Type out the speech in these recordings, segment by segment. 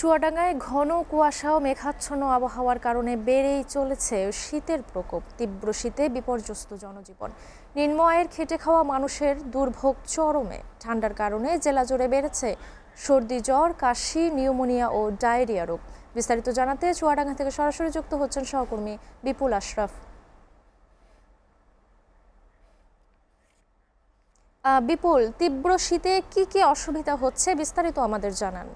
চুয়াডাঙ্গায় ঘন কুয়াশা ও মেঘাচ্ছন্ন আবহাওয়ার কারণে বেড়েই চলেছে শীতের প্রকোপ। তীব্র শীতে বিপর্যস্ত জনজীবন, নিম্ন আয়ের খেটে খাওয়া মানুষের দুর্ভোগ চরমে। ঠান্ডার কারণে জেলা জুড়ে বেড়েছে সর্দি, জ্বর, কাশি, নিউমোনিয়া ও ডায়রিয়া রোগ। বিস্তারিত জানাতে চুয়াডাঙ্গা থেকে সরাসরি যুক্ত হচ্ছেন সহকর্মী বিপুল আশরাফ। বিপুল, তীব্র শীতে কি কি অসুবিধা হচ্ছে বিস্তারিত আমাদের জানান।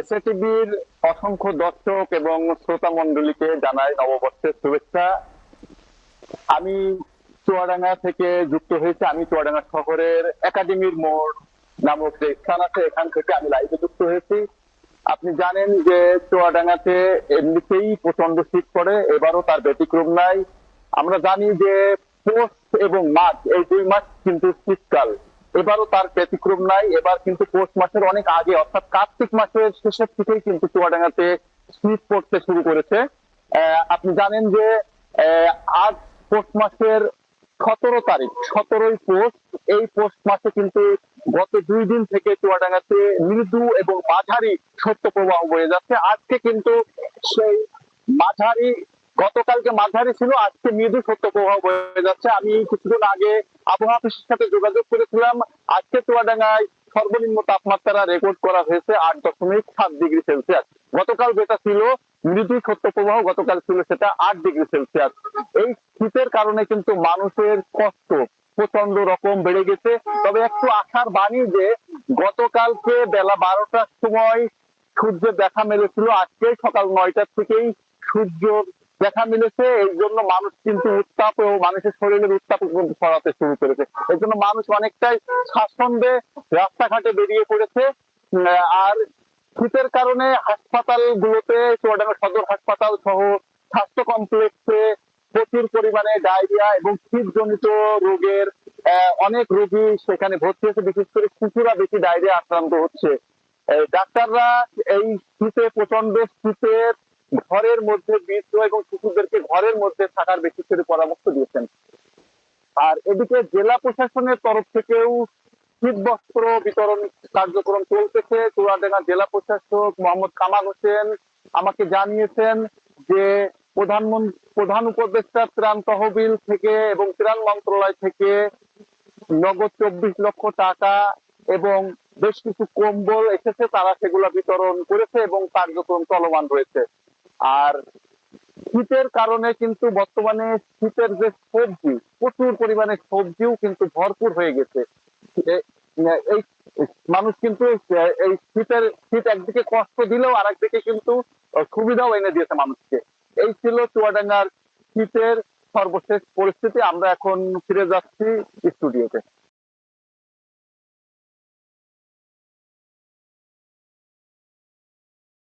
এসএটিভির অসংখ্য দর্শক এবং শ্রোতা মন্ডলীকে জানাই নববর্ষের শুভেচ্ছা। আমি চুয়াডাঙ্গা থেকে যুক্ত হয়েছি। আমি চুয়াডাঙ্গা শহরের একাডেমির মোড় নামক যে স্থান আছে, এখান থেকে আমি লাইভে যুক্ত হয়েছি। আপনি জানেন যে চুয়াডাঙ্গাতে এমনিতেই প্রচন্ড শীত পড়ে, এবারও তার ব্যতিক্রম নাই। আমরা জানি যে পৌষ এবং মাঘ, এই 2 মাস কিন্তু শীতকাল, এবারও তার ব্যতিক্রম নাই। এবার কিন্তু পৌষ মাসের অনেক আগে, অর্থাৎ কার্তিক মাসের শেষের থেকেই কিন্তু চুয়াডাঙ্গাতে শীত পড়তে শুরু করেছে। আপনি জানেন যে আজ পৌষ মাসের 17 তারিখ, 17ই পৌষ। এই পৌষ মাসে কিন্তু গত 2 দিন থেকে চুয়াডাঙ্গাতে মৃদু এবং মাঝারি শৈত্যপ্রবাহ বয়ে যাচ্ছে। আজকে কিন্তু সেই মাঝারি, গতকালকে মাঝারি ছিল, আজকে মৃদু শৈত্যপ্রবাহ বয়ে যাচ্ছে। আমি কিছুদিন আগে আবহাওয়া অফিসের সাথে যোগাযোগ করেছিলাম। আজকে চুয়াডাঙ্গায় সর্বনিম্ন তাপমাত্রা রেকর্ড করা হয়েছে 8.7 ডিগ্রি সেলসিয়াস। গতকাল যেটা ছিল মৃদু শৈত্যপ্রবাহ, গতকাল ছিল সেটা 8 ডিগ্রি সেলসিয়াস। এই শীতের কারণে কিন্তু মানুষের কষ্ট প্রচন্ড রকম বেড়ে গেছে। তবে একটু আশার বাণী যে গতকালকে বেলা 12টার সময় সূর্যের দেখা মিলেছিল, আজকে সকাল 9টার থেকেই সূর্য দেখা মিলেছে। এই জন্য মানুষ কিন্তু উত্তাপ ও মানুষের শরীরের উত্তাপ কিন্তু ছড়াতে শুরু করেছে। এই জন্য মানুষ অনেকটাই স্বাচ্ছন্দ্যে রাস্তাঘাটে বেরিয়ে পড়েছে। আর শীতের কারণে হাসপাতাল গুলোতে, চুয়াডাঙ্গা সদর হাসপাতাল সহ স্বাস্থ্য কমপ্লেক্সে প্রচুর পরিমাণে ডায়রিয়া এবং শীতজনিত রোগের অনেক রোগী সেখানে ভর্তি হয়েছে। বিশেষ করে শিশুরা বেশি ডায়রিয়া আক্রান্ত হচ্ছে। ডাক্তাররা এই শীতে, প্রচন্ড শীতে ঘরের মধ্যে বৃদ্ধ এবং শিশুদেরকে ঘরের মধ্যে থাকার বেশি করে পরামর্শ দিয়েছেন। আর এদিকে জেলা প্রশাসনের তরফ থেকেও শীত বস্ত্র বিতরণ কার্যক্রম চলতেছে। চুয়াডাঙ্গা জেলা প্রশাসক মোহাম্মদ কামাল হোসেন আমাকে জানিয়েছেন যে প্রধান উপদেষ্টা ত্রাণ তহবিল থেকে এবং ত্রাণ মন্ত্রণালয় থেকে নগদ 24 লক্ষ টাকা এবং বেশ কিছু কম্বল এসেছে, তারা সেগুলো বিতরণ করেছে এবং কার্যক্রম চলমান রয়েছে। আর শীতের কারণে কিন্তু বর্তমানে শীতের যে সবজি, প্রচুর পরিমাণে সবজিও কিন্তু ভরপুর হয়ে গেছে। এই মানুষ কিন্তু এই শীত একদিকে কষ্ট দিলেও আর একদিকে কিন্তু সুবিধাও এনে দিয়েছে মানুষকে। এই ছিল চুয়াডাঙ্গার শীতের সর্বশেষ পরিস্থিতি। আমরা এখন ফিরে যাচ্ছি স্টুডিওতে।